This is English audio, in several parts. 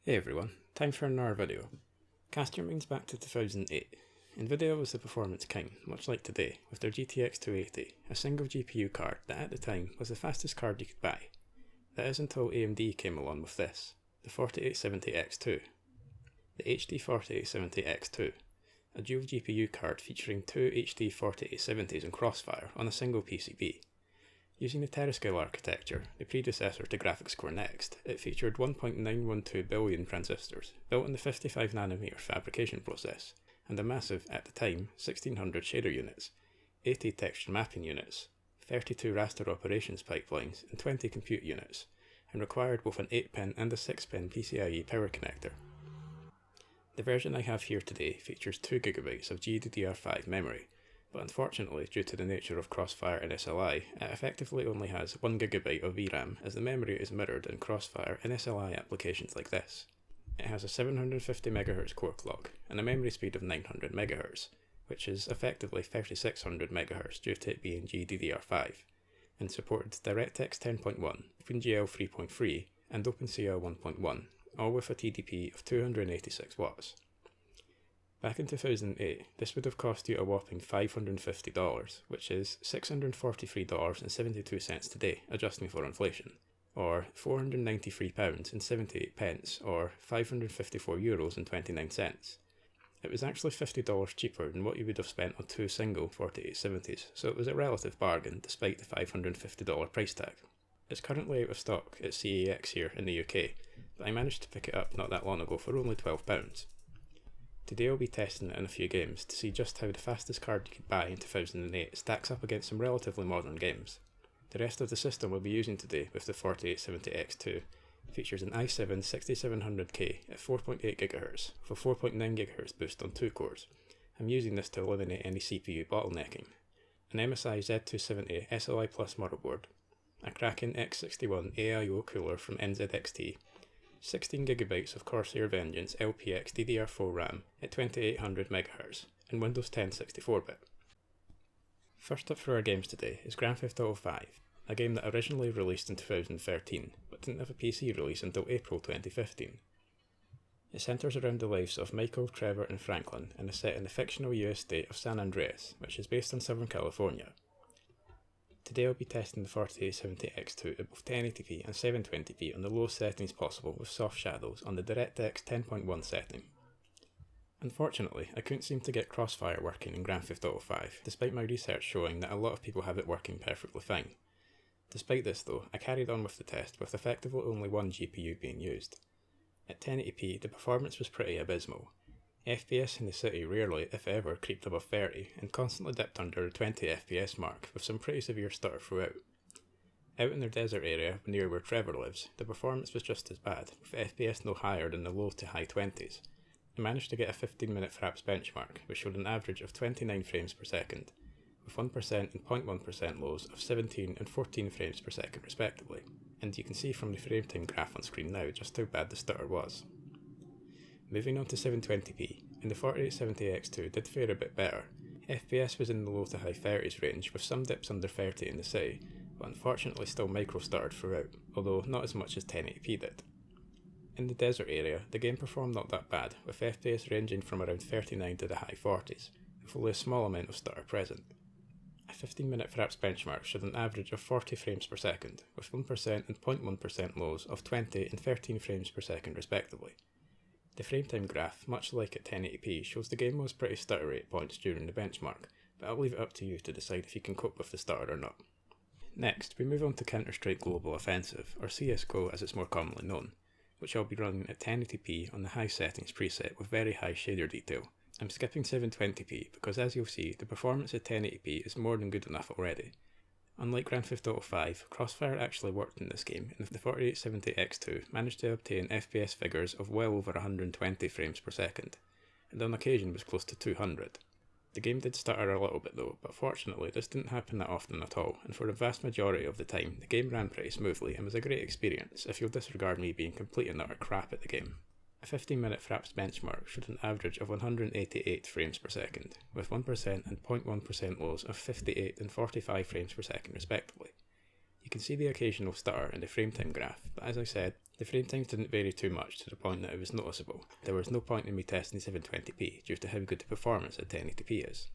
Hey everyone, time for another video. Cast your minds back to 2008. Nvidia was the performance king, much like today, with their GTX 280, a single GPU card that at the time was the fastest card you could buy. That is until AMD came along with this, the 4870X2. The HD 4870X2, a dual GPU card featuring two HD 4870s in Crossfire on a single PCB. Using the Terascale architecture, the predecessor to graphics core Next, it featured 1.912 billion transistors, built in the 55nm fabrication process, and a massive, at the time, 1600 shader units, 80 texture mapping units, 32 raster operations pipelines, and 20 compute units, and required both an 8-pin and a 6-pin PCIe power connector. The version I have here today features 2GB of GDDR5 memory, but unfortunately, due to the nature of Crossfire and SLI, it effectively only has 1GB of VRAM, as the memory is mirrored in Crossfire and SLI applications like this. It has a 750MHz core clock and a memory speed of 900MHz, which is effectively 3600MHz due to it being GDDR5, and supported DirectX 10.1, OpenGL 3.3, and OpenCL 1.1, all with a TDP of 286 watts. Back in 2008, this would have cost you a whopping $550, which is $643.72 today, adjusting for inflation, or £493.78, or €554.29. It was actually $50 cheaper than what you would have spent on two single 4870s, so it was a relative bargain despite the $550 price tag. It's currently out of stock at CEX here in the UK, but I managed to pick it up not that long ago for only £12. Today I'll be testing it in a few games to see just how the fastest card you could buy in 2008 stacks up against some relatively modern games. The rest of the system we'll be using today with the 4870X2 features an i7 6700K at 4.8GHz with a 4.9GHz boost on 2 cores. I'm using this to eliminate any CPU bottlenecking. An MSI Z270 SLI Plus motherboard, a Kraken X61 AIO cooler from NZXT, 16GB of Corsair Vengeance LPX DDR4 RAM at 2800MHz and Windows 10 64-bit. First up for our games today is Grand Theft Auto 5, a game that originally released in 2013 but didn't have a PC release until April 2015. It centres around the lives of Michael, Trevor and Franklin and is set in the fictional US state of San Andreas, which is based in Southern California. Today I'll be testing the 4870X2 at both 1080p and 720p on the lowest settings possible with soft shadows on the DirectX 10.1 setting. Unfortunately, I couldn't seem to get Crossfire working in Grand Theft Auto 5, despite my research showing that a lot of people have it working perfectly fine. Despite this though, I carried on with the test with effectively only one GPU being used. At 1080p, the performance was pretty abysmal. FPS in the city rarely, if ever, creeped above 30 and constantly dipped under the 20 FPS mark with some pretty severe stutter throughout. Out in their desert area near where Trevor lives, the performance was just as bad, with FPS no higher than the low to high 20s. I managed to get a 15-minute Fraps Benchmark, which showed an average of 29 frames per second, with 1% and 0.1% lows of 17 and 14 frames per second respectively, and you can see from the frame time graph on screen now just how bad the stutter was. Moving on to 720p, and the 4870X2 did fare a bit better. FPS was in the low to high 30s range with some dips under 30 in the city, but unfortunately still micro stuttered throughout, although not as much as 1080p did. In the desert area, the game performed not that bad, with FPS ranging from around 39 to the high 40s, with only a small amount of stutter present. A 15-minute Fraps Benchmark showed an average of 40 frames per second, with 1% and 0.1% lows of 20 and 13 frames per second respectively. The frame time graph, much like at 1080p, shows the game was pretty stuttery at points during the benchmark, but I'll leave it up to you to decide if you can cope with the stutter or not. Next, we move on to Counter-Strike Global Offensive, or Csgo as it's more commonly known, which I'll be running at 1080p on the high settings preset with very high shader detail. I'm skipping 720p because as you'll see, the performance at 1080p is more than good enough already. Unlike Grand Theft Auto 5, Crossfire actually worked in this game, and the 4870X2 managed to obtain FPS figures of well over 120 frames per second, and on occasion was close to 200. The game did stutter a little bit though, but fortunately this didn't happen that often at all, and for the vast majority of the time, the game ran pretty smoothly and was a great experience if you'll disregard me being complete and utter crap at the game. A 15-minute Fraps Benchmark showed an average of 188 frames per second, with 1% and 0.1% lows of 58 and 45 frames per second respectively. You can see the occasional stutter in the frame time graph, but as I said, the frame times didn't vary too much to the point that it was noticeable. There was no point in me testing 720p due to how good the performance at 1080p is.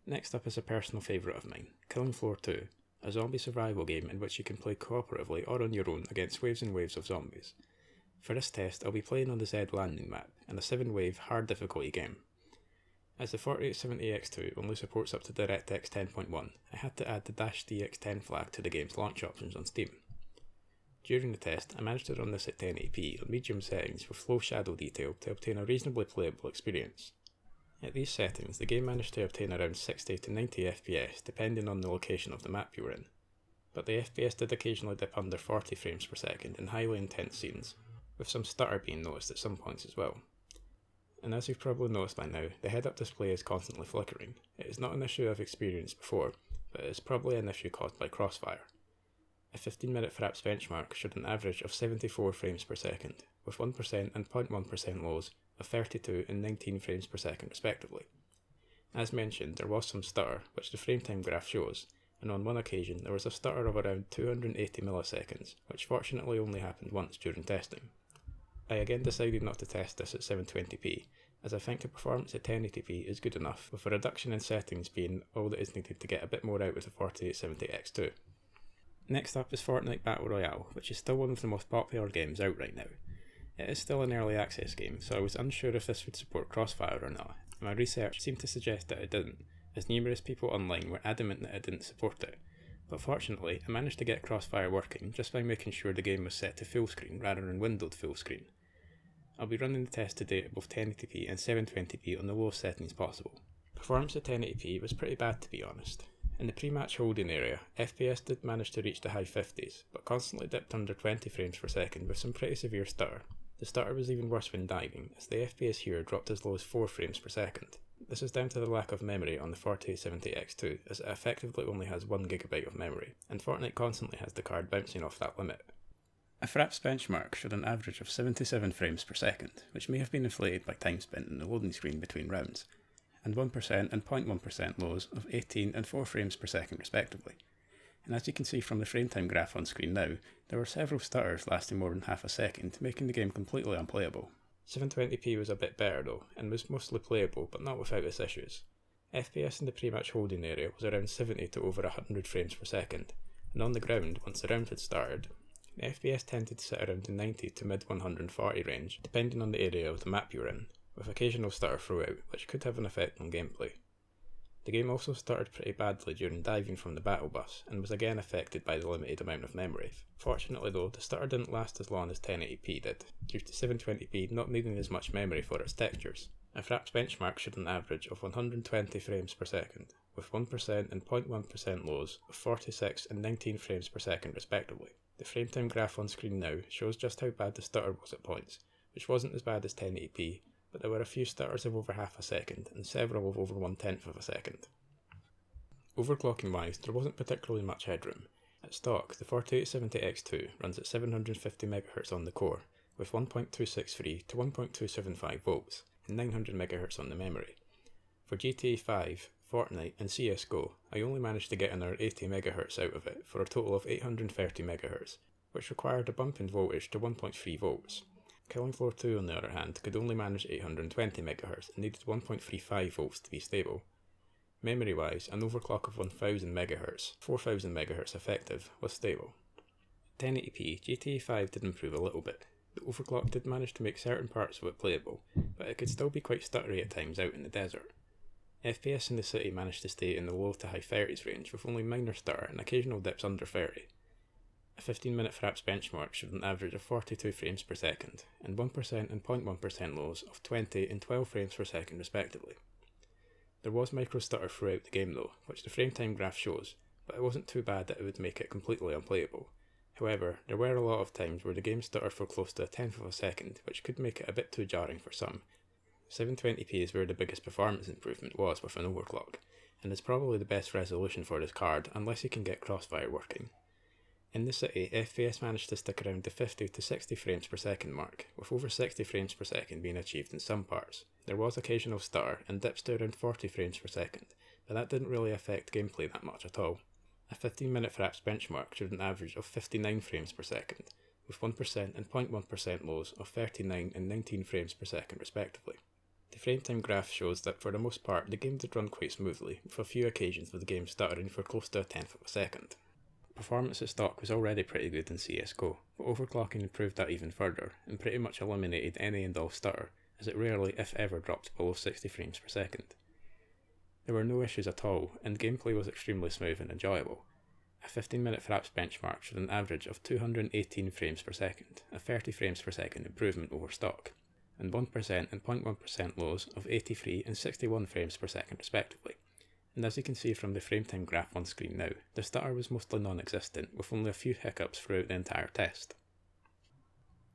Next up is a personal favourite of mine, Killing Floor 2, a zombie survival game in which you can play cooperatively or on your own against waves and waves of zombies. For this test, I'll be playing on the Z landing map in a 7-wave hard difficulty game. As the 4870X2 only supports up to DirectX 10.1, I had to add the -DX10 flag to the game's launch options on Steam. During the test, I managed to run this at 1080p on medium settings with low shadow detail to obtain a reasonably playable experience. At these settings, the game managed to obtain around 60 to 90 FPS depending on the location of the map you were in, but the FPS did occasionally dip under 40 frames per second in highly intense scenes, with some stutter being noticed at some points as well. And as you've probably noticed by now, the head-up display is constantly flickering. It is not an issue I've experienced before, but it is probably an issue caused by crossfire. A 15-minute Fraps benchmark showed an average of 74 frames per second, with 1% and 0.1% lows of 32 and 19 frames per second respectively. As mentioned, there was some stutter, which the frame time graph shows, and on one occasion there was a stutter of around 280 milliseconds, which fortunately only happened once during testing. I again decided not to test this at 720p, as I think the performance at 1080p is good enough, with a reduction in settings being all that is needed to get a bit more out of the 4870X2. Next up is Fortnite Battle Royale, which is still one of the most popular games out right now. It is still an early access game, so I was unsure if this would support crossfire or not. My research seemed to suggest that it didn't, as numerous people online were adamant that it didn't support it. But fortunately, I managed to get crossfire working just by making sure the game was set to full screen rather than windowed full screen. I'll be running the test today at both 1080p and 720p on the lowest settings possible. Performance at 1080p was pretty bad to be honest. In the pre-match holding area, FPS did manage to reach the high 50s, but constantly dipped under 20 frames per second with some pretty severe stutter. The stutter was even worse when diving, as the FPS here dropped as low as 4 frames per second. This is down to the lack of memory on the 4870X2, as it effectively only has 1GB of memory, and Fortnite constantly has the card bouncing off that limit. A Fraps benchmark showed an average of 77 frames per second, which may have been inflated by time spent in the loading screen between rounds, and 1% and 0.1% lows of 18 and 4 frames per second respectively. And as you can see from the frame time graph on screen now, there were several stutters lasting more than half a second, making the game completely unplayable. 720p was a bit better though, and was mostly playable, but not without its issues. FPS in the pre-match holding area was around 70 to over 100 frames per second, and on the ground, once the round had started, the FPS tended to sit around the 90 to mid 140 range, depending on the area of the map you were in, with occasional stutter throughout, which could have an effect on gameplay. The game also stuttered pretty badly during diving from the battle bus, and was again affected by the limited amount of memory. Fortunately though, the stutter didn't last as long as 1080p did, due to 720p not needing as much memory for its textures. A Fraps benchmark showed an average of 120 frames per second, with 1% and 0.1% lows of 46 and 19 frames per second respectively. The frame time graph on screen now shows just how bad the stutter was at points, which wasn't as bad as 1080p, but there were a few stutters of over half a second and several of over 1/10 of a second. Overclocking wise, there wasn't particularly much headroom. At stock, the 4870X2 runs at 750 MHz on the core, with 1.263 to 1.275 volts and 900 MHz on the memory. For GTA 5, Fortnite and Csgo, I only managed to get another 80 MHz out of it for a total of 830 MHz, which required a bump in voltage to 1.3 volts. Killing Floor 2 on the other hand could only manage 820 MHz and needed 1.35 volts to be stable. Memory wise, an overclock of 1000 MHz, 4000 MHz effective, was stable. 1080p, GTA 5 did improve a little bit. The overclock did manage to make certain parts of it playable, but it could still be quite stuttery at times out in the desert. FPS in the city managed to stay in the low to high 30s range with only minor stutter and occasional dips under 30. A 15-minute Fraps benchmark showed an average of 42 frames per second, and 1% and 0.1% lows of 20 and 12 frames per second respectively. There was micro stutter throughout the game though, which the frame time graph shows, but it wasn't too bad that it would make it completely unplayable. However, there were a lot of times where the game stuttered for close to 1/10 of a second, which could make it a bit too jarring for some. 720p is where the biggest performance improvement was with an overclock, and is probably the best resolution for this card unless you can get crossfire working. In the city, FPS managed to stick around the 50 to 60 frames per second mark, with over 60 frames per second being achieved in some parts. There was occasional stutter and dips to around 40 frames per second, but that didn't really affect gameplay that much at all. A 15-minute Fraps benchmark showed an average of 59 frames per second, with 1% and 0.1% lows of 39 and 19 frames per second respectively. The frame time graph shows that for the most part the game did run quite smoothly, with a few occasions with the game stuttering for close to a tenth of a second. Performance at stock was already pretty good in Csgo, but overclocking improved that even further, and pretty much eliminated any and all stutter, as it rarely if ever dropped below 60 frames per second. There were no issues at all, and gameplay was extremely smooth and enjoyable. A 15-minute Fraps benchmark showed an average of 218 frames per second, a 30 frames per second improvement over stock, and 1% and 0.1% lows of 83 and 61 frames per second respectively. And as you can see from the frame time graph on screen now, the stutter was mostly non-existent, with only a few hiccups throughout the entire test.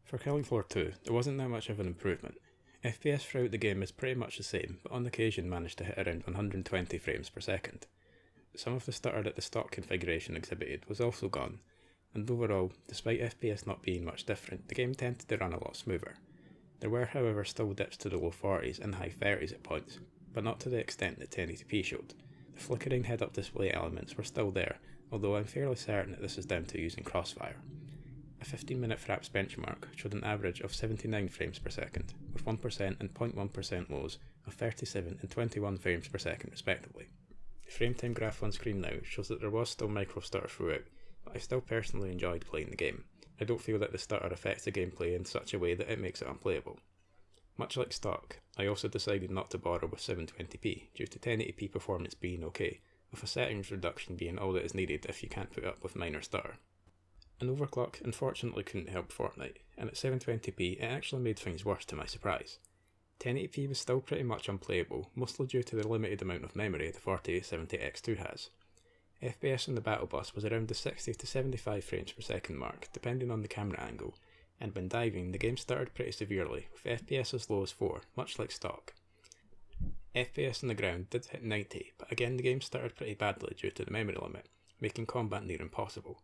For Killing Floor 2, there wasn't that much of an improvement. FPS throughout the game is pretty much the same, but on occasion managed to hit around 120 frames per second. Some of the stutter that the stock configuration exhibited was also gone, and overall, despite FPS not being much different, the game tended to run a lot smoother. There were however still dips to the low 40s and high 30s at points, but not to the extent that 1080p showed. The flickering head-up display elements were still there, although I'm fairly certain that this is down to using Crossfire. A 15-minute Fraps benchmark showed an average of 79 frames per second, with 1% and 0.1% lows of 37 and 21 frames per second respectively. The frame time graph on screen now shows that there was still micro stutter throughout, but I still personally enjoyed playing the game. I don't feel that the stutter affects the gameplay in such a way that it makes it unplayable. Much like stock, I also decided not to bother with 720p due to 1080p performance being okay, with a settings reduction being all that is needed if you can't put up with minor stutter. An overclock unfortunately couldn't help Fortnite, and at 720p it actually made things worse to my surprise. 1080p was still pretty much unplayable, mostly due to the limited amount of memory the 4070X2 has. FPS on the battle bus was around the 60 to 75 frames per second mark, depending on the camera angle, and when diving the game stuttered pretty severely, with FPS as low as 4, much like stock. FPS on the ground did hit 90, but again the game stuttered pretty badly due to the memory limit, making combat near impossible.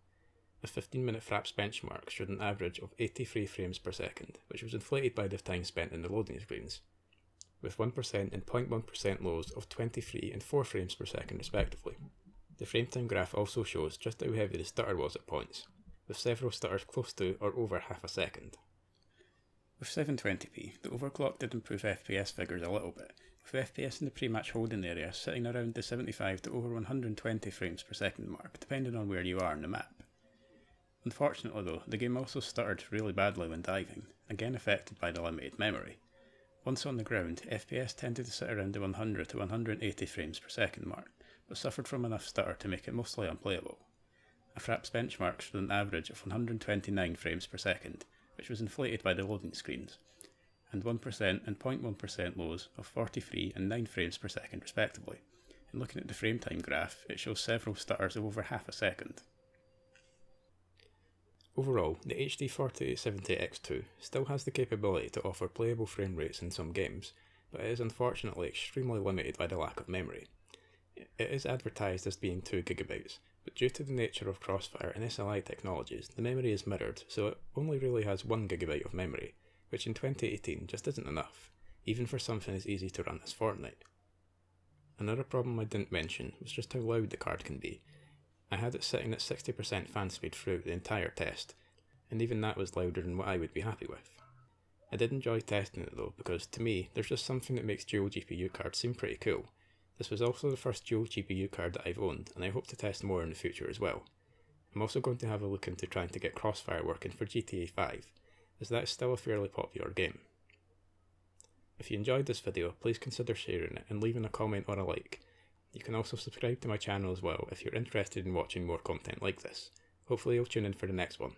The 15-minute Fraps benchmark showed an average of 83 frames per second, which was inflated by the time spent in the loading screens, with 1% and 0.1% lows of 23 and 4 frames per second respectively. The frame time graph also shows just how heavy the stutter was at points, with several stutters close to or over half a second. With 720p, the overclock did improve FPS figures a little bit, with FPS in the pre-match holding area sitting around the 75 to over 120 frames per second mark, depending on where you are on the map. Unfortunately though, the game also stuttered really badly when diving, again affected by the limited memory. Once on the ground, FPS tended to sit around the 100 to 180 frames per second mark, but suffered from enough stutter to make it mostly unplayable. A Fraps benchmark showed an average of 129 frames per second, which was inflated by the loading screens, and 1% and 0.1% lows of 43 and 9 frames per second respectively. And looking at the frame time graph, it shows several stutters of over half a second. Overall, the HD 4070X2 still has the capability to offer playable frame rates in some games, but it is unfortunately extremely limited by the lack of memory. It is advertised as being 2GB, but due to the nature of Crossfire and SLI technologies, the memory is mirrored, so it only really has 1GB of memory, which in 2018 just isn't enough, even for something as easy to run as Fortnite. Another problem I didn't mention was just how loud the card can be. I had it sitting at 60% fan speed throughout the entire test, and even that was louder than what I would be happy with. I did enjoy testing it though, because to me, there's just something that makes dual GPU cards seem pretty cool. This was also the first dual GPU card that I've owned, and I hope to test more in the future as well. I'm also going to have a look into trying to get Crossfire working for GTA 5, as that is still a fairly popular game. If you enjoyed this video, please consider sharing it and leaving a comment or a like. You can also subscribe to my channel as well if you're interested in watching more content like this. Hopefully you'll tune in for the next one.